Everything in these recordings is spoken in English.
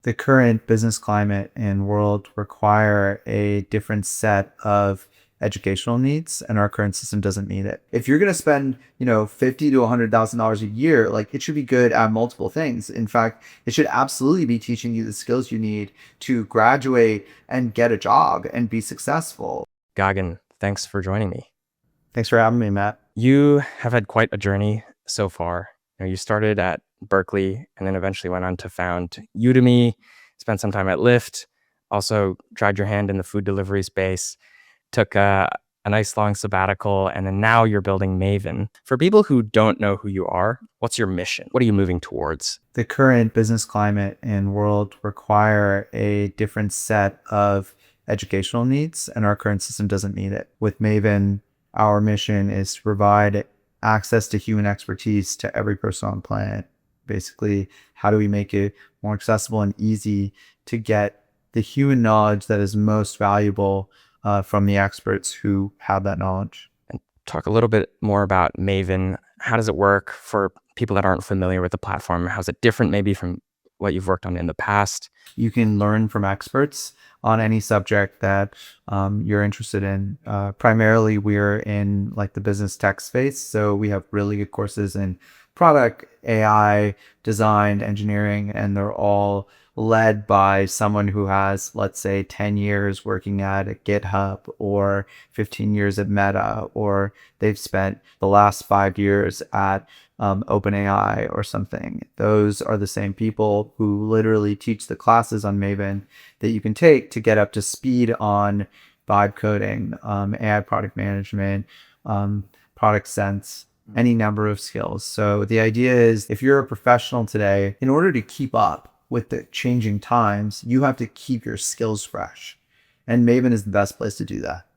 The current business climate and world require a different set of educational needs, and our current system doesn't meet it. If you're going to spend, 50 to $100,000 a year, like it should be good at multiple things. In fact, it should absolutely be teaching you the skills you need to graduate and get a job and be successful. Gagan, thanks for joining me. Thanks for having me, Matt. You have had quite a journey so far. You started at Berkeley and then eventually went on to found Udemy, spent some time at Lyft, also tried your hand in the food delivery space, took a nice long sabbatical, and then now you're building Maven. For people who don't know who you are, what's your mission? What are you moving towards? The current business climate and world require a different set of educational needs, and our current system doesn't meet it. With Maven, our mission is to provide access to human expertise to every person on the planet. Basically, how do we make it more accessible and easy to get the human knowledge that is most valuable from the experts who have that knowledge? And talk a little bit more about Maven. How does it work for people that aren't familiar with the platform? How's it different maybe from what you've worked on in the past? You can learn from experts on any subject that you're interested in. Primarily, we're in like the business tech space. So we have really good courses in product, AI, design, engineering, and they're all led by someone who has, let's say, 10 years working at a GitHub or 15 years at Meta, or they've spent the last 5 years at OpenAI or something. Those are the same people who literally teach the classes on Maven that you can take to get up to speed on vibe coding, AI product management, product sense, any number of skills. So the idea is if you're a professional today, in order to keep up with the changing times, you have to keep your skills fresh. And Maven is the best place to do that.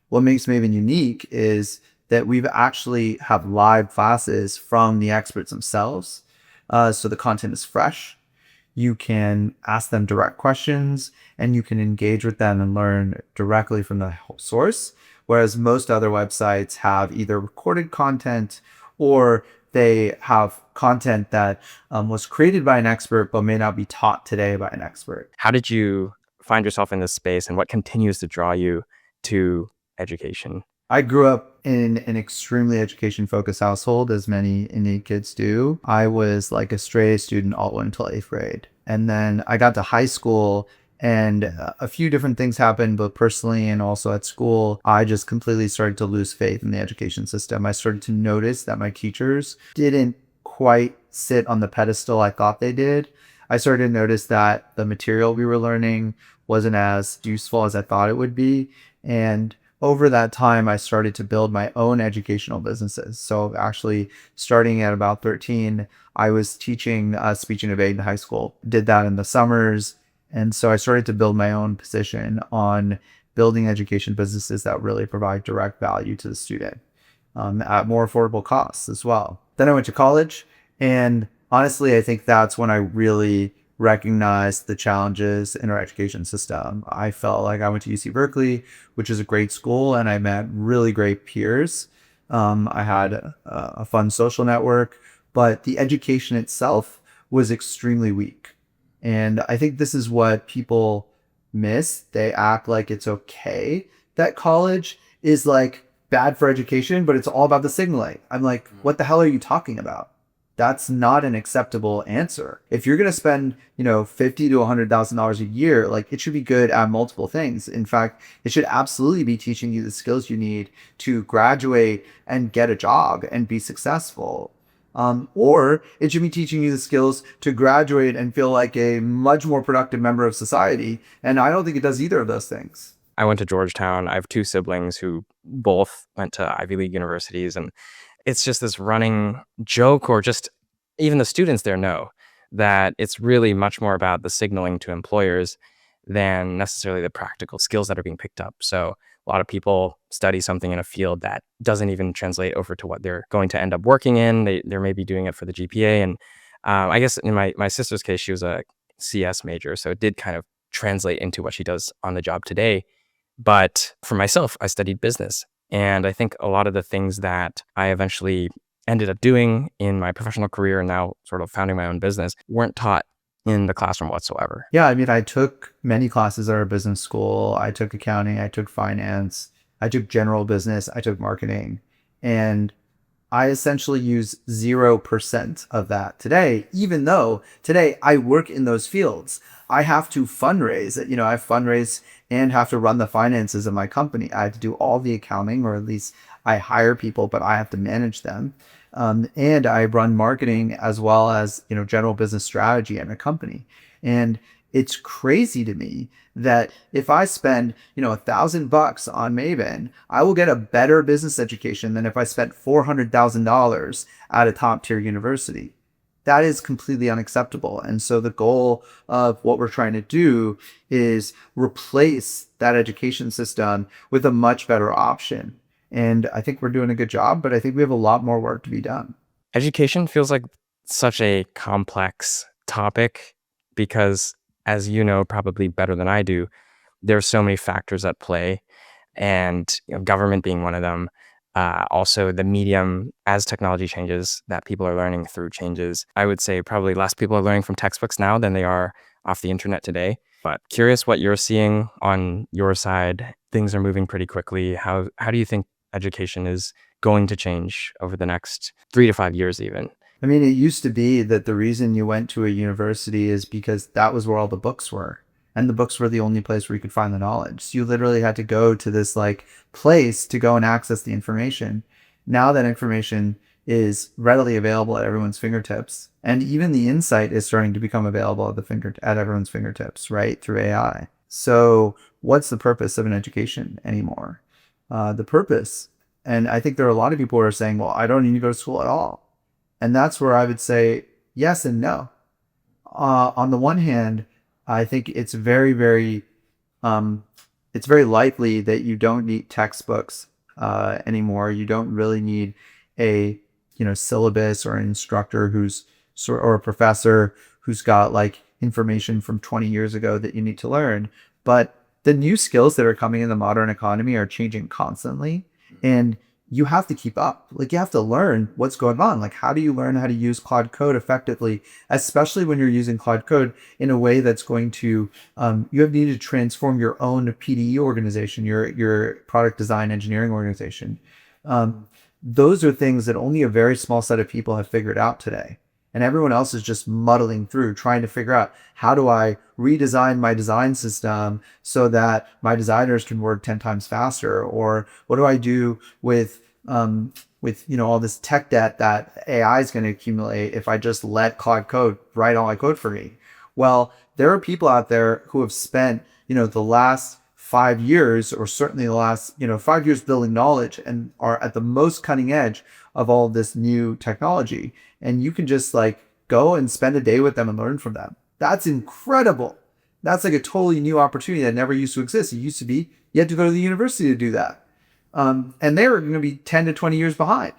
What makes Maven unique is that we've actually have live classes from the experts themselves. So the content is fresh. You can ask them direct questions and you can engage with them and learn directly from the source. Whereas most other websites have either recorded content or they have content that was created by an expert but may not be taught today by an expert. How did you find yourself in this space and what continues to draw you to education? I grew up in an extremely education-focused household, as many Indian kids do. I was like a straight A student all the way until 8th grade. And then I got to high school and a few different things happened, but personally and also at school, I just completely started to lose faith in the education system. I started to notice that my teachers didn't quite sit on the pedestal I thought they did. I started to notice that the material we were learning wasn't as useful as I thought it would be. And over that time, I started to build my own educational businesses. So actually starting at about 13, I was teaching speech and debate in high school, did that in the summers. And so I started to build my own position on building education businesses that really provide direct value to the student at more affordable costs as well. Then I went to college, and honestly, I think that's when I really recognized the challenges in our education system. I felt like I went to UC Berkeley, which is a great school, and I met really great peers. I had a fun social network, but the education itself was extremely weak. And I think this is what people miss. They act like it's okay that college is like bad for education, but it's all about the signaling. I'm like, what the hell are you talking about? That's not an acceptable answer. If you're going to spend, 50 to $100,000 a year, like it should be good at multiple things. In fact, it should absolutely be teaching you the skills you need to graduate and get a job and be successful. Or it should be teaching you the skills to graduate and feel like a much more productive member of society. And I don't think it does either of those things. I went to Georgetown. I have two siblings who both went to Ivy League universities, and it's just this running joke, or just even the students there know that it's really much more about the signaling to employers than necessarily the practical skills that are being picked up. So a lot of people study something in a field that doesn't even translate over to what they're going to end up working in. They're maybe doing it for the GPA. And I guess in my sister's case, she was a CS major, so it did kind of translate into what she does on the job today. But for myself, I studied business. And I think a lot of the things that I eventually ended up doing in my professional career and now sort of founding my own business weren't taught in the classroom whatsoever. Yeah, I mean, I took many classes at our business school. I took accounting, I took finance, I took general business, I took marketing. And I essentially use 0% of that today, even though today I work in those fields. I have to fundraise, I fundraise and have to run the finances of my company. I have to do all the accounting, or at least I hire people, but I have to manage them. And I run marketing as well as, general business strategy at a company. And it's crazy to me that if I spend, $1,000 on Maven, I will get a better business education than if I spent $400,000 at a top tier university. That is completely unacceptable. And so the goal of what we're trying to do is replace that education system with a much better option. And I think we're doing a good job, but I think we have a lot more work to be done. Education feels like such a complex topic because, as you know, probably better than I do, there's so many factors at play, and government being one of them. Also, the medium, as technology changes, that people are learning through changes. I would say probably less people are learning from textbooks now than they are off the internet today. But curious what you're seeing on your side. Things are moving pretty quickly. How do you think education is going to change over the next 3 to 5 years, even? I mean, it used to be that the reason you went to a university is because that was where all the books were. And the books were the only place where you could find the knowledge. So you literally had to go to this like place to go and access the information. Now that information is readily available at everyone's fingertips. And even the insight is starting to become available at everyone's fingertips, right? Through AI. So what's the purpose of an education anymore? The purpose, and I think there are a lot of people who are saying, well, I don't need to go to school at all. And that's where I would say yes and no. On the one hand, I think it's very likely that you don't need textbooks anymore. You don't really need a syllabus or an instructor or a professor who's got like information from 20 years ago that you need to learn. But the new skills that are coming in the modern economy are changing constantly, and you have to keep up. Like, you have to learn what's going on. Like, how do you learn how to use Claude Code effectively, especially when you're using Claude Code in a way that's going to, you have needed to transform your own PDE organization, your product design engineering organization. Those are things that only a very small set of people have figured out today. And everyone else is just muddling through, trying to figure out, how do I redesign my design system so that my designers can work 10 times faster? Or what do I do with all this tech debt that AI is going to accumulate if I just let Claude Code write all my code for me? Well, there are people out there who have spent, the last 5 years, or certainly the last, 5 years building knowledge, and are at the most cutting edge of all of this new technology. And you can just like go and spend a day with them and learn from them. That's incredible. That's like a totally new opportunity that never used to exist. It used to be you had to go to the university to do that. And they were going to be 10 to 20 years behind.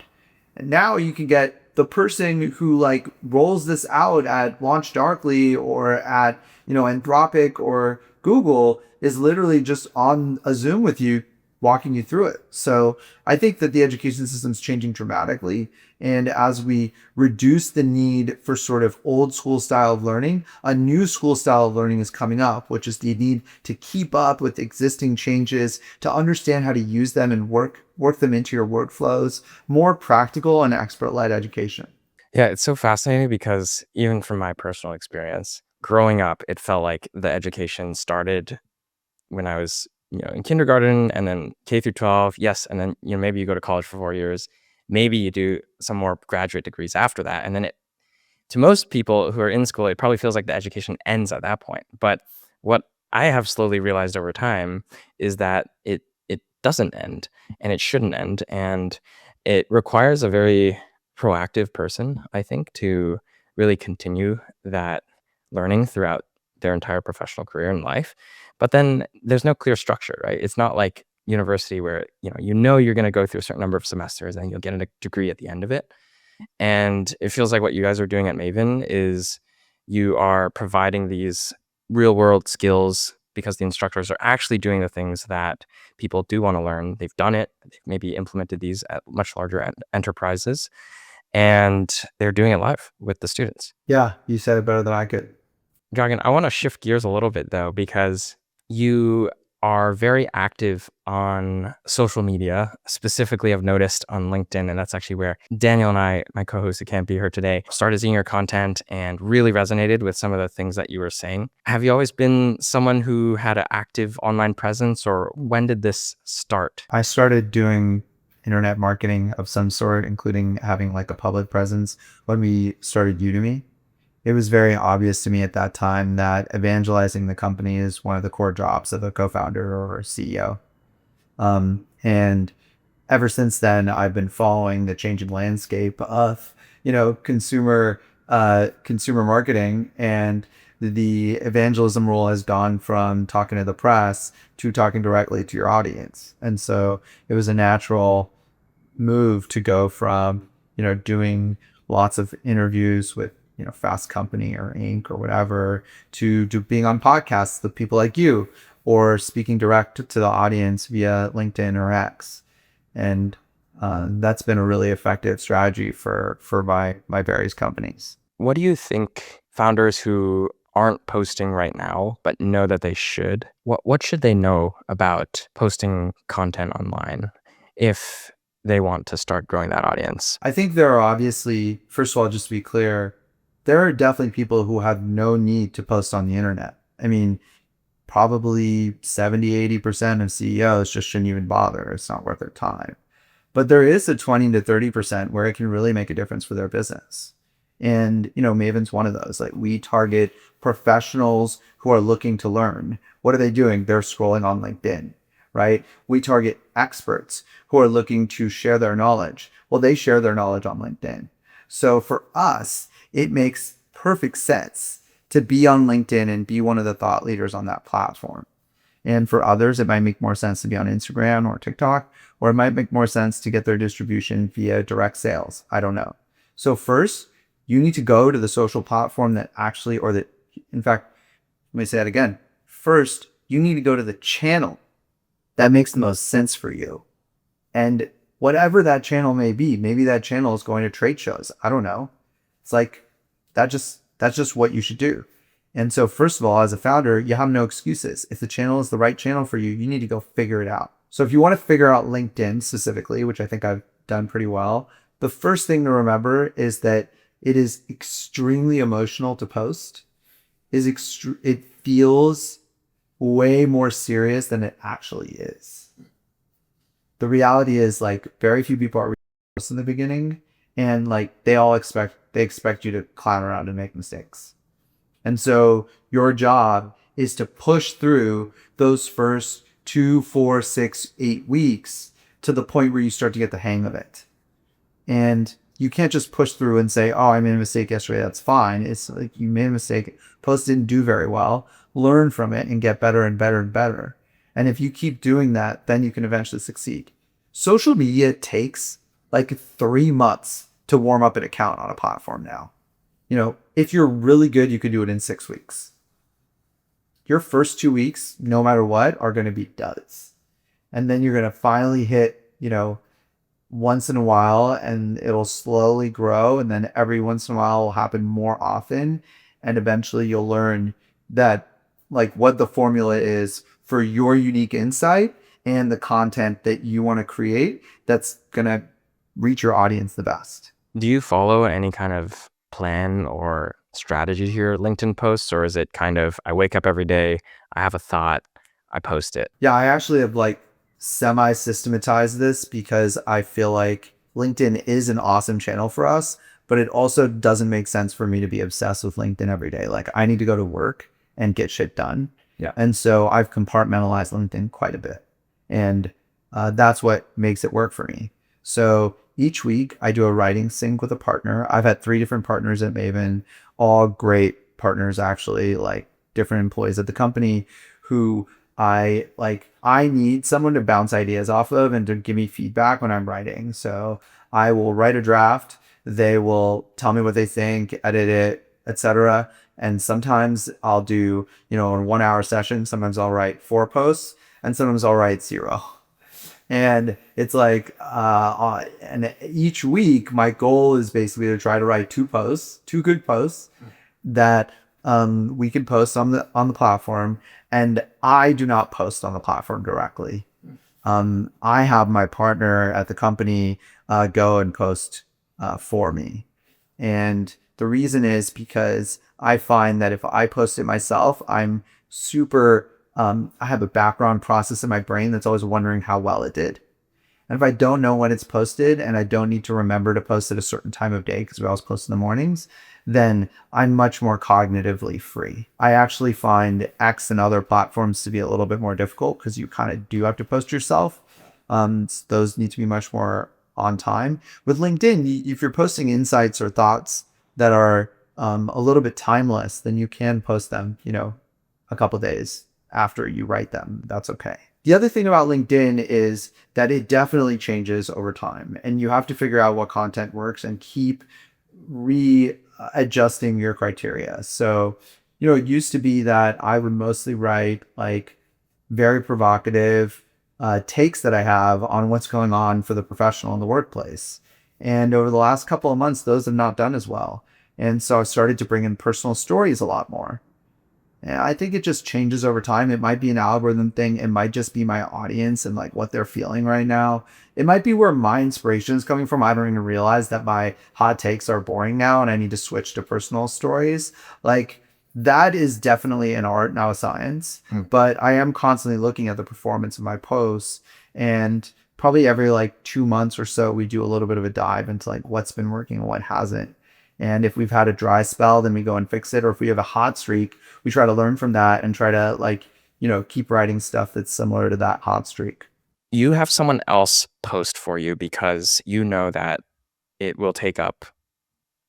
And now you can get the person who like rolls this out at LaunchDarkly or at, Anthropic or Google is literally just on a Zoom with you, walking you through it. So I think that the education system is changing dramatically. And as we reduce the need for sort of old school style of learning, a new school style of learning is coming up, which is the need to keep up with existing changes, to understand how to use them and work them into your workflows, more practical and expert-led education. Yeah, it's so fascinating because even from my personal experience, growing up, it felt like the education started when I was, in kindergarten, and then K through 12. Yes. And then, maybe you go to college for 4 years. Maybe you do some more graduate degrees after that. And then to most people who are in school, it probably feels like the education ends at that point. But what I have slowly realized over time is that it doesn't end, and it shouldn't end. And it requires a very proactive person, I think, to really continue that learning throughout their entire professional career and life. But then there's no clear structure, right? It's not like university where you're going to go through a certain number of semesters and you'll get a degree at the end of it. And it feels like what you guys are doing at Maven is you are providing these real world skills because the instructors are actually doing the things that people do want to learn. They've done it. They've maybe implemented these at much larger enterprises, and they're doing it live with the students. Yeah, you said it better than I could. Gagan, I want to shift gears a little bit though, because you are very active on social media. Specifically, I've noticed on LinkedIn, and that's actually where Daniel and I, my co-host who can't be here today, started seeing your content and really resonated with some of the things that you were saying. Have you always been someone who had an active online presence, or when did this start? I started doing internet marketing of some sort, including having like a public presence when we started Udemy. It was very obvious to me at that time that evangelizing the company is one of the core jobs of a co-founder or a CEO. And ever since then, I've been following the changing landscape of, consumer marketing, and the evangelism role has gone from talking to the press to talking directly to your audience. And so it was a natural move to go from, doing lots of interviews with, Fast Company or Inc. or whatever, to being on podcasts with people like you, or speaking direct to the audience via LinkedIn or X. And that's been a really effective strategy for my various companies. What do you think founders who aren't posting right now but know that they should, what should they know about posting content online if they want to start growing that audience? I think there are obviously, first of all, just to be clear, there are definitely people who have no need to post on the internet. I mean, probably 70-80% of CEOs just shouldn't even bother. It's not worth their time. But there is a 20 to 30% where it can really make a difference for their business. And, Maven's one of those. Like, we target professionals who are looking to learn. What are they doing? They're scrolling on LinkedIn, right? We target experts who are looking to share their knowledge. Well, they share their knowledge on LinkedIn. So for us, it makes perfect sense to be on LinkedIn and be one of the thought leaders on that platform. And for others, it might make more sense to be on Instagram or TikTok, or it might make more sense to get their distribution via direct sales. I don't know. So first, you need to go to the social platform that actually, in fact, let me say that again. First, you need to go to the channel that makes the most sense for you. And whatever that channel may be, maybe that channel is going to trade shows. I don't know. It's like, that's just what you should do. And so first of all, as a founder, you have no excuses. If the channel is the right channel for you, you need to go figure it out. So if you want to figure out LinkedIn specifically, which I think I've done pretty well, the first thing to remember is that it is extremely emotional to post. It feels way more serious than it actually is. The reality is, like, very few people are post in the beginning, and like they expect you to clown around and make mistakes. And so your job is to push through those first 2, 4, 6, 8 weeks to the point where you start to get the hang of it. And you can't just push through and say, oh, I made a mistake yesterday, that's fine. It's like, you made a mistake, post didn't do very well, learn from it and get better and better and better. And if you keep doing that, then you can eventually succeed. Social media takes like 3 months to warm up an account on a platform now. If you're really good, you could do it in 6 weeks. Your first 2 weeks, no matter what, are going to be duds. And then you're going to finally hit, once in a while, and it'll slowly grow. And then every once in a while will happen more often. And eventually you'll learn that, like, what the formula is for your unique insight and the content that you want to create that's going to reach your audience the best. Do you follow any kind of plan or strategy to your LinkedIn posts, or is it kind of, I wake up every day, I have a thought, I post it? Yeah, I actually have like semi-systematized this because I feel like LinkedIn is an awesome channel for us, but it also doesn't make sense for me to be obsessed with LinkedIn every day. Like, I need to go to work and get shit done. Yeah. And so I've compartmentalized LinkedIn quite a bit. And that's what makes it work for me. So each week I do a writing sync with a partner. I've had 3 different partners at Maven, all great partners, actually, like different employees at the company who I need someone to bounce ideas off of and to give me feedback when I'm writing. So I will write a draft. They will tell me what they think, edit it, etc. And sometimes I'll do, a 1-hour session. Sometimes I'll write 4 posts, and sometimes I'll write 0. And it's like, and each week my goal is basically to try to write 2 good posts that We can post on the platform, and I do not post on the platform directly. I have my partner at the company go and post for me. And the reason is because I find that if I post it myself, I'm super, I have a background process in my brain that's always wondering how well it did. And if I don't know when it's posted and I don't need to remember to post at a certain time of day because we always post in the mornings, then I'm much more cognitively free. I actually find X and other platforms to be a little bit more difficult because you kind of do have to post yourself. Those need to be much more on time. With LinkedIn, if you're posting insights or thoughts that are a little bit timeless, then you can post them, a couple days after you write them. That's okay. The other thing about LinkedIn is that it definitely changes over time, and you have to figure out what content works and keep readjusting your criteria. So, it used to be that I would mostly write like very provocative takes that I have on what's going on for the professional in the workplace. And over the last couple of months, those have not done as well. And so I've started to bring in personal stories a lot more. And I think it just changes over time. It might be an algorithm thing. It might just be my audience and like what they're feeling right now. It might be where my inspiration is coming from. I don't even realize that my hot takes are boring now and I need to switch to personal stories. Like that is definitely an art, now a science. But I am constantly looking at the performance of my posts, and probably every like 2 months or so, we do a little bit of a dive into like what's been working and what hasn't. And if we've had a dry spell, then we go and fix it. Or if we have a hot streak, we try to learn from that and try to keep writing stuff that's similar to that hot streak. You have someone else post for you because you know that it will take up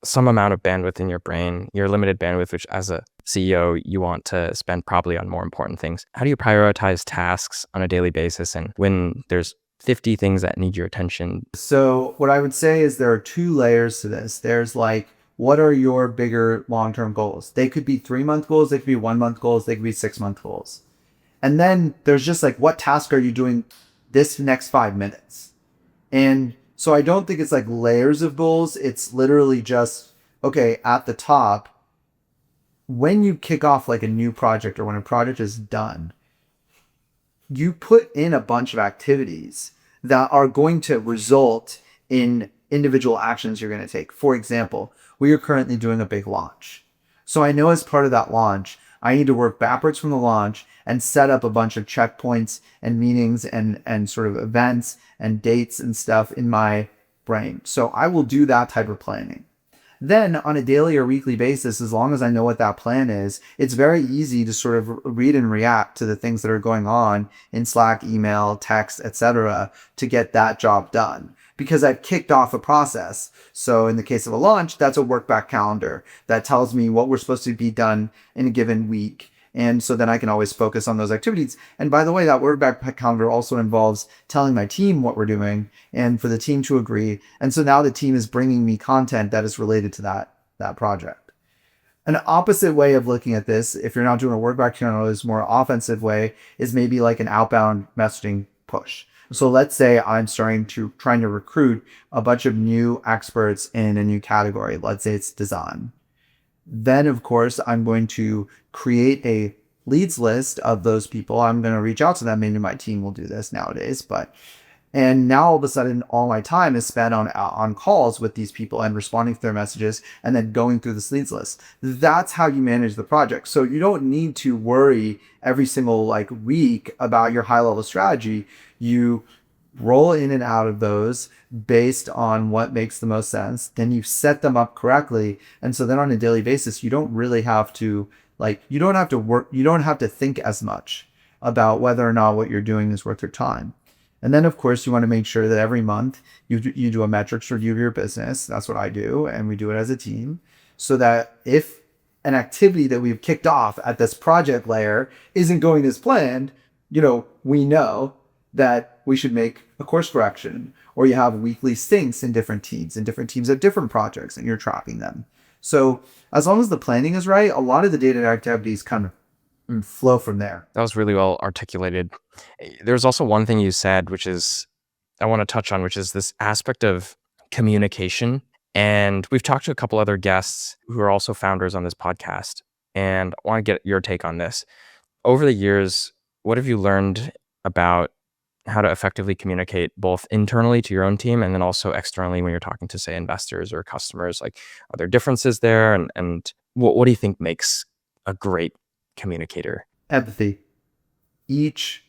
some amount of bandwidth in your brain, your limited bandwidth, which as a CEO, you want to spend probably on more important things. How do you prioritize tasks on a daily basis and when there's 50 things that need your attention? So what I would say is there are two layers to this. There's like, what are your bigger long-term goals? They could be 3-month goals. They could be 1-month goals. They could be 6-month goals. And then there's just like, what task are you doing this next 5 minutes? And so I don't think it's like layers of goals. It's literally just, okay, at the top, when you kick off like a new project or when a project is done, you put in a bunch of activities that are going to result in individual actions you're going to take. For example, we are currently doing a big launch. So I know as part of that launch, I need to work backwards from the launch and set up a bunch of checkpoints and meetings and sort of events and dates and stuff in my brain. So I will do that type of planning. Then on a daily or weekly basis, as long as I know what that plan is, it's very easy to sort of read and react to the things that are going on in Slack, email, text, etc. to get that job done because I've kicked off a process. So in the case of a launch, that's a work back calendar that tells me what we're supposed to be done in a given week. And so then I can always focus on those activities. And by the way, that work back calendar also involves telling my team what we're doing and for the team to agree. And so now the team is bringing me content that is related to that project. An opposite way of looking at this, if you're not doing a work back calendar, is more offensive way, is maybe like an outbound messaging push. So let's say I'm trying to recruit a bunch of new experts in a new category. Let's say it's design. Then, of course, I'm going to create a leads list of those people. I'm going to reach out to them. Maybe my team will do this nowadays, and now all of a sudden, all my time is spent on calls with these people and responding to their messages and then going through this leads list. That's how you manage the project. So you don't need to worry every single week about your high level strategy. You roll in and out of those based on what makes the most sense. Then you set them up correctly. And so then on a daily basis, you don't really have to you don't have to work. You don't have to think as much about whether or not what you're doing is worth your time. And then of course you want to make sure that every month you do a metrics review of your business. That's what I do. And we do it as a team so that if an activity that we've kicked off at this project layer isn't going as planned, we know that we should make a course correction, or you have weekly syncs in different teams, and different teams have different projects and you're tracking them. So as long as the planning is right, a lot of the data activities kind of flow from there. That was really well articulated. There's also one thing you said, which is I want to touch on, which is this aspect of communication. And we've talked to a couple other guests who are also founders on this podcast. And I want to get your take on this. Over the years, what have you learned about how to effectively communicate both internally to your own team and then also externally when you're talking to, say, investors or customers? Like, are there differences there? And what do you think makes a great communicator? Empathy. Each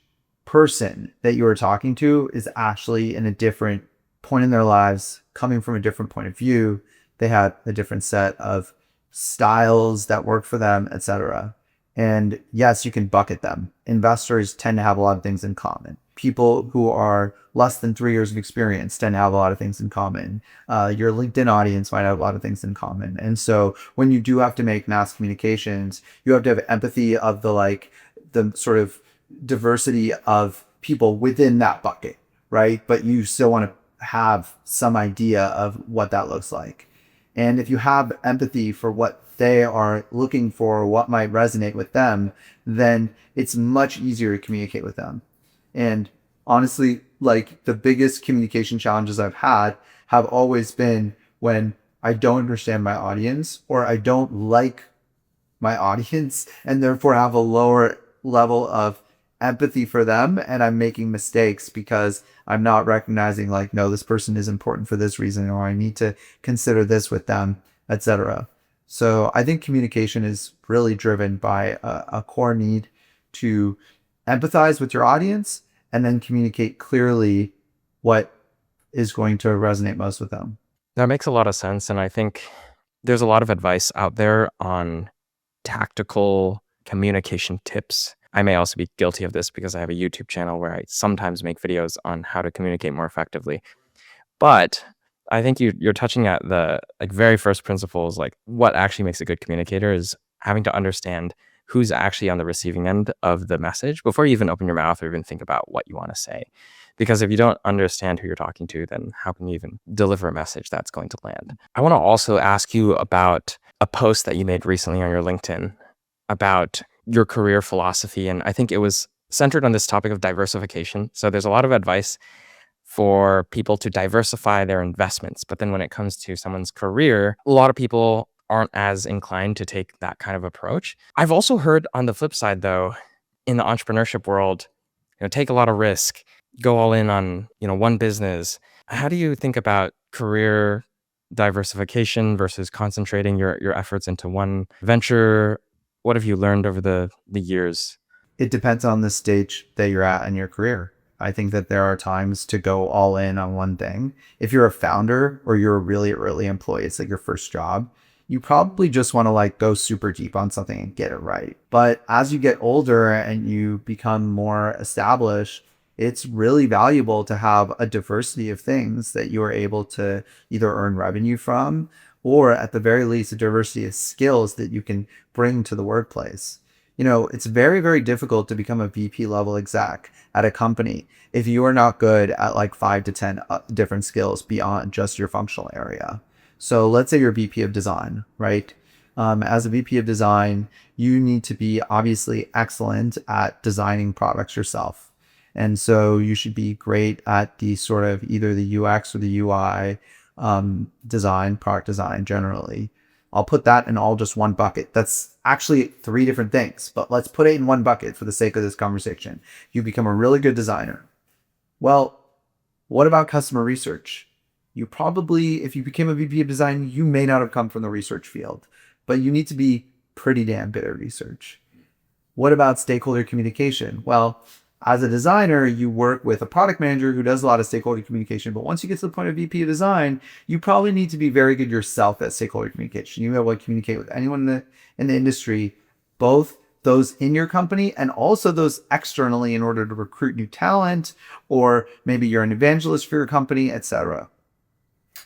person that you are talking to is actually in a different point in their lives, coming from a different point of view. They have a different set of styles that work for them, etc. And yes, you can bucket them. Investors tend to have a lot of things in common. People who are less than 3 years of experience tend to have a lot of things in common. Your LinkedIn audience might have a lot of things in common. And so when you do have to make mass communications, you have to have empathy of the sort of diversity of people within that bucket, right? But you still want to have some idea of what that looks like. And if you have empathy for what they are looking for, what might resonate with them, then it's much easier to communicate with them. And honestly, like the biggest communication challenges I've had have always been when I don't understand my audience or I don't like my audience and therefore have a lower level of empathy for them, and I'm making mistakes because I'm not recognizing like, no, this person is important for this reason, or I need to consider this with them, etc. So I think communication is really driven by a core need to empathize with your audience and then communicate clearly what is going to resonate most with them. That makes a lot of sense. And I think there's a lot of advice out there on tactical communication tips. I may also be guilty of this because I have a YouTube channel where I sometimes make videos on how to communicate more effectively. But I think you're touching at the like very first principles, like what actually makes a good communicator is having to understand who's actually on the receiving end of the message before you even open your mouth or even think about what you want to say. Because if you don't understand who you're talking to, then how can you even deliver a message that's going to land? I want to also ask you about a post that you made recently on your LinkedIn about your career philosophy. And I think it was centered on this topic of diversification. So there's a lot of advice for people to diversify their investments. But then when it comes to someone's career, a lot of people aren't as inclined to take that kind of approach. I've also heard on the flip side, though, in the entrepreneurship world, take a lot of risk, go all in on, one business. How do you think about career diversification versus concentrating your efforts into one venture? What have you learned over the years? It depends on the stage that you're at in your career. I think that there are times to go all in on one thing. If you're a founder or you're a really early employee, it's like your first job, you probably just want to like go super deep on something and get it right. But as you get older and you become more established, it's really valuable to have a diversity of things that you are able to either earn revenue from, or at the very least, a diversity of skills that you can bring to the workplace. It's very, very difficult to become a VP level exec at a company if you are not good at like 5 to 10 different skills beyond just your functional area. So let's say you're VP of design, right? As a VP of design, you need to be obviously excellent at designing products yourself. And so you should be great at the sort of either the UX or the UI design, product design generally. I'll put that in all just one bucket. That's actually 3 different things, but let's put it in one bucket for the sake of this conversation. You become a really good designer. Well, what about customer research? You probably, if you became a VP of design, you may not have come from the research field, but you need to be pretty damn good at research. What about stakeholder communication? Well, as a designer, you work with a product manager who does a lot of stakeholder communication. But once you get to the point of VP of design, you probably need to be very good yourself at stakeholder communication. You know, to communicate with anyone in the industry, both those in your company and also those externally in order to recruit new talent, or maybe you're an evangelist for your company, etc.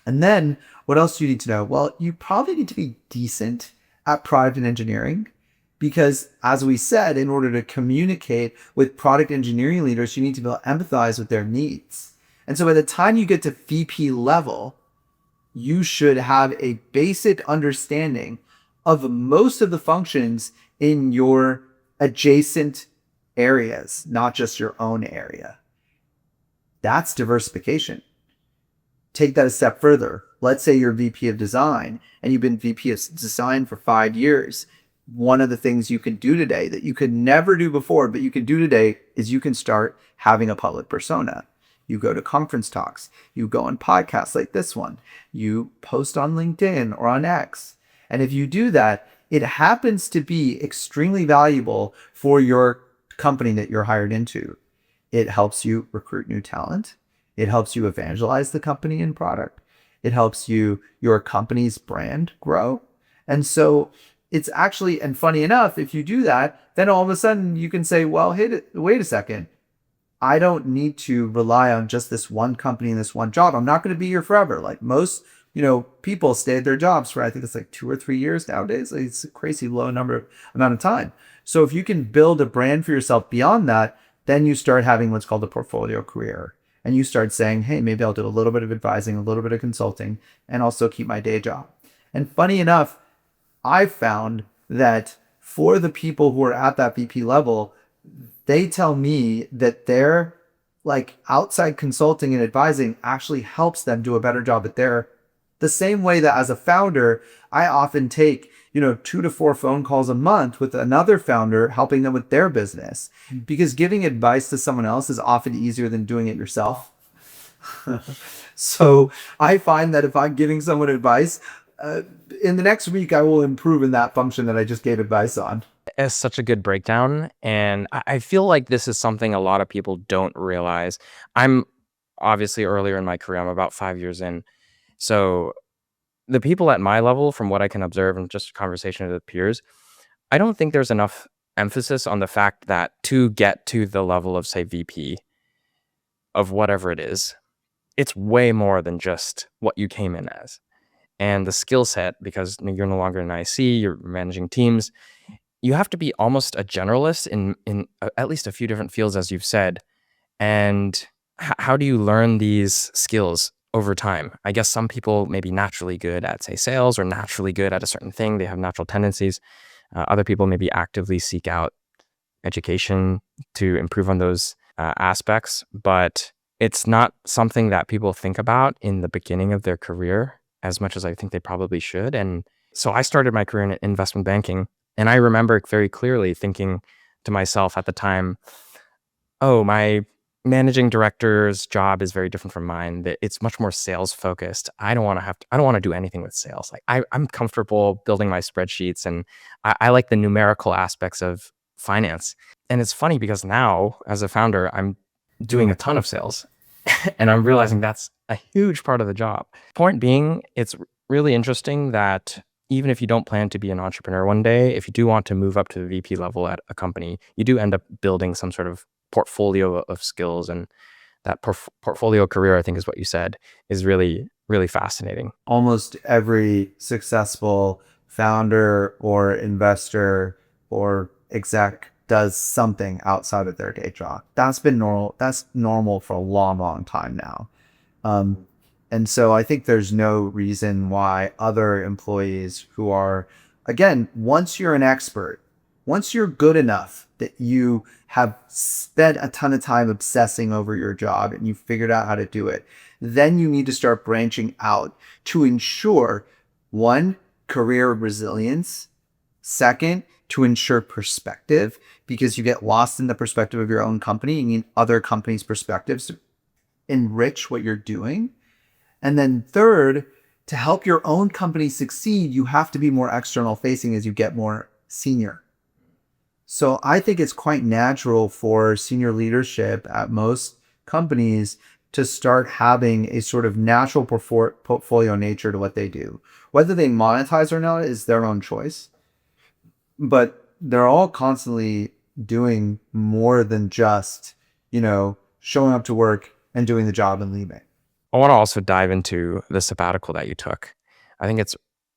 And then what else do you need to know? Well, you probably need to be decent at product and engineering. Because as we said, in order to communicate with product engineering leaders, you need to be able to empathize with their needs. And so by the time you get to VP level, you should have a basic understanding of most of the functions in your adjacent areas, not just your own area. That's diversification. Take that a step further. Let's say you're VP of design and you've been VP of design for 5 years. one of the things you can do today that you could never do before, but you can do today is you can start having a public persona. You go to conference talks, you go on podcasts like this one, you post on LinkedIn or on X. And if you do that, it happens to be extremely valuable for your company that you're hired into. It helps you recruit new talent. It helps you evangelize the company and product. It helps your company's brand grow. And so it's actually, and funny enough, if you do that, then all of a sudden you can say, well, hey, wait a second. I don't need to rely on just this one company and this one job. I'm not going to be here forever. Like most, people stay at their jobs for, I think it's like 2 or 3 years nowadays. It's a crazy low amount of time. So if you can build a brand for yourself beyond that, then you start having what's called a portfolio career. And you start saying, hey, maybe I'll do a little bit of advising, a little bit of consulting, and also keep my day job. And funny enough, I've found that for the people who are at that VP level, they tell me that their like outside consulting and advising actually helps them do a better job at the same way that as a founder, I often take, 2 to 4 phone calls a month with another founder helping them with their business, because giving advice to someone else is often easier than doing it yourself. So I find that if I'm giving someone advice, in the next week, I will improve in that function that I just gave advice on. It's such a good breakdown. And I feel like this is something a lot of people don't realize. I'm obviously earlier in my career, I'm about 5 years in. So the people at my level, from what I can observe and just conversation with peers, I don't think there's enough emphasis on the fact that to get to the level of, say, VP of whatever it is, it's way more than just what you came in as. And the skill set, because you're no longer an IC, you're managing teams, you have to be almost a generalist in at least a few different fields, as you've said. And how do you learn these skills over time? I guess some people may be naturally good at, say, sales, or naturally good at a certain thing. They have natural tendencies. Other people maybe actively seek out education to improve on those aspects. But it's not something that people think about in the beginning of their career as much as I think they probably should. And so I started my career in investment banking. And I remember very clearly thinking to myself at the time, oh, my managing director's job is very different from mine. That it's much more sales focused. I don't want to do anything with sales. Like I'm comfortable building my spreadsheets, and I like the numerical aspects of finance. And it's funny because now as a founder, I'm doing a ton of sales and I'm realizing that's a huge part of the job. Point being, it's really interesting that even if you don't plan to be an entrepreneur one day, if you do want to move up to the VP level at a company, you do end up building some sort of portfolio of skills. And that portfolio career, I think is what you said, is really, really fascinating. Almost every successful founder or investor or exec does something outside of their day job. That's been normal. That's normal for a long, long time now. And so I think there's no reason why other employees who are, again, once you're an expert, once you're good enough that you have spent a ton of time obsessing over your job and you figured out how to do it, then you need to start branching out to ensure, one, career resilience. Second, to ensure perspective, because you get lost in the perspective of your own company. You need other companies' perspectives to enrich what you're doing. And then third, to help your own company succeed, you have to be more external facing as you get more senior. So I think it's quite natural for senior leadership at most companies to start having a sort of natural portfolio nature to what they do. Whether they monetize or not is their own choice. But they're all constantly doing more than just, showing up to work and doing the job and leaving. I want to also dive into the sabbatical that you took. I think it's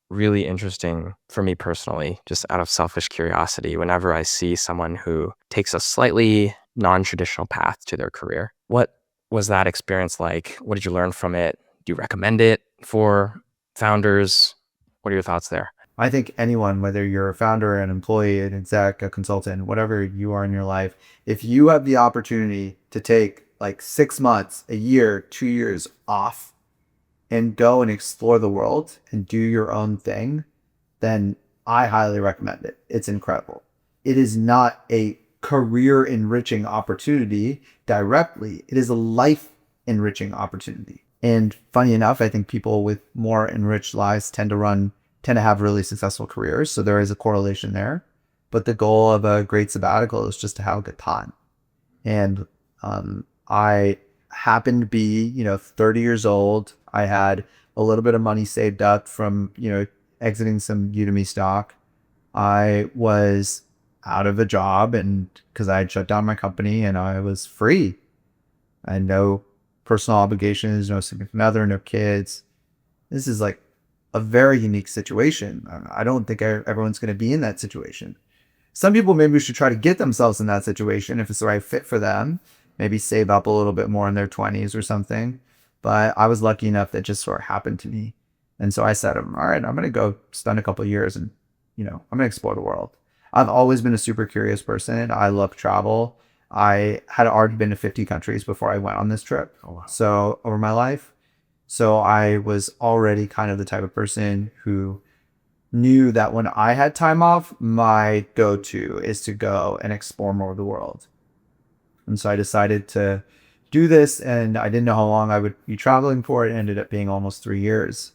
really interesting for me personally, just out of selfish curiosity, whenever I see someone who takes a slightly non-traditional path to their career. What was that experience like? What did you learn from it? Do you recommend it for founders? What are your thoughts there? I think anyone, whether you're a founder, an employee, an exec, a consultant, whatever you are in your life, if you have the opportunity to take like 6 months, a year, 2 years off and go and explore the world and do your own thing, then I highly recommend it. It's incredible. It is not a career enriching opportunity directly. It is a life enriching opportunity. And funny enough, I think people with more enriched lives tend to have really successful careers. So there is a correlation there. But the goal of a great sabbatical is just to have a good time. And I happened to be, 30 years old. I had a little bit of money saved up from, exiting some Udemy stock. I was out of a job and because I had shut down my company and I was free. I had no personal obligations, no significant other, no kids. This is like a very unique situation. I don't think everyone's going to be in that situation. Some people maybe should try to get themselves in that situation if it's the right fit for them. Maybe save up a little bit more in their 20s or something. But I was lucky enough that just sort of happened to me. And so I said, all right, I'm going to go spend a couple of years and, I'm going to explore the world. I've always been a super curious person. I love travel. I had already been to 50 countries before I went on this trip. Oh, wow. So over my life. So I was already kind of the type of person who knew that when I had time off, my go-to is to go and explore more of the world. And so I decided to do this, and I didn't know how long I would be traveling for. It ended up being almost 3 years.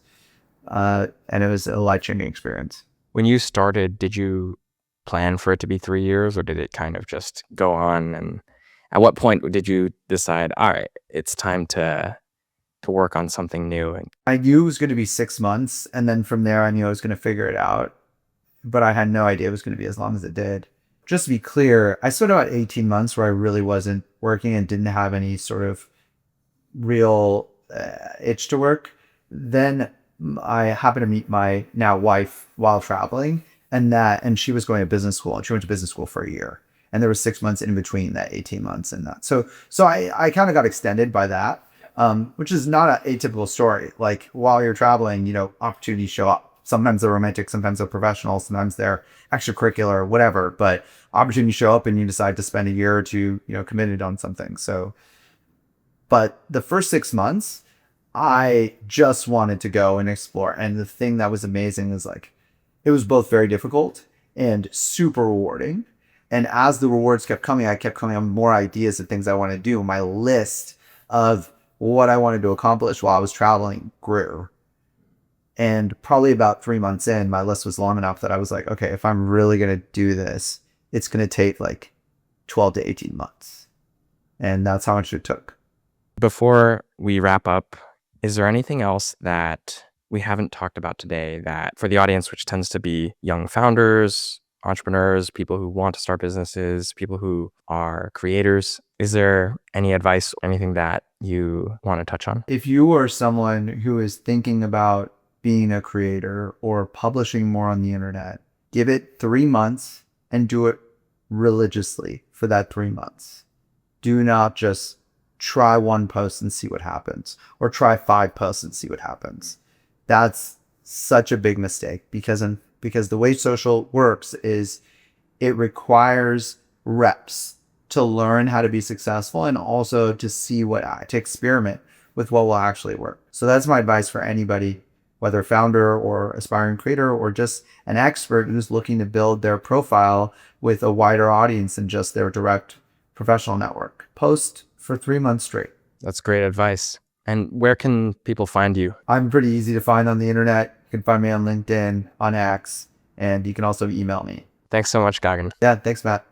And it was a life-changing experience. When you started, did you plan for it to be 3 years, or did it kind of just go on? And at what point did you decide, all right, it's time to work on something new? And I knew it was going to be 6 months, and then from there I knew I was going to figure it out. But I had no idea it was going to be as long as it did. Just to be clear, I spent about 18 months where I really wasn't working and didn't have any sort of real itch to work. Then I happened to meet my now wife while traveling, and she was going to business school, and she went to business school for a year. And there was 6 months in between that 18 months and that. So I kind of got extended by that. Which is not an atypical story. Like while you're traveling, opportunities show up. Sometimes they're romantic, sometimes they're professional, sometimes they're extracurricular, whatever. But opportunities show up and you decide to spend a year or two, committed on something. So, but the first 6 months, I just wanted to go and explore. And the thing that was amazing is like, it was both very difficult and super rewarding. And as the rewards kept coming, I kept coming up with more ideas of things I want to do. My list of what I wanted to accomplish while I was traveling grew. And probably about 3 months in, my list was long enough that I was like, okay, if I'm really going to do this, it's going to take like 12 to 18 months. And that's how much it took. before we wrap up, is there anything else that we haven't talked about today that for the audience, which tends to be young founders, entrepreneurs, people who want to start businesses, people who are creators, is there any advice, anything that you want to touch on? If you are someone who is thinking about being a creator or publishing more on the internet, give it 3 months and do it religiously for that 3 months. Do not just try one post and see what happens, or try 5 posts and see what happens. That's such a big mistake because the way social works is it requires reps to learn how to be successful and also to to experiment with what will actually work. So that's my advice for anybody, whether founder or aspiring creator or just an expert who's looking to build their profile with a wider audience than just their direct professional network. Post for 3 months straight. That's great advice. And where can people find you? I'm pretty easy to find on the internet. You can find me on LinkedIn, on X, and you can also email me. Thanks so much, Gagan. Yeah, thanks, Matt.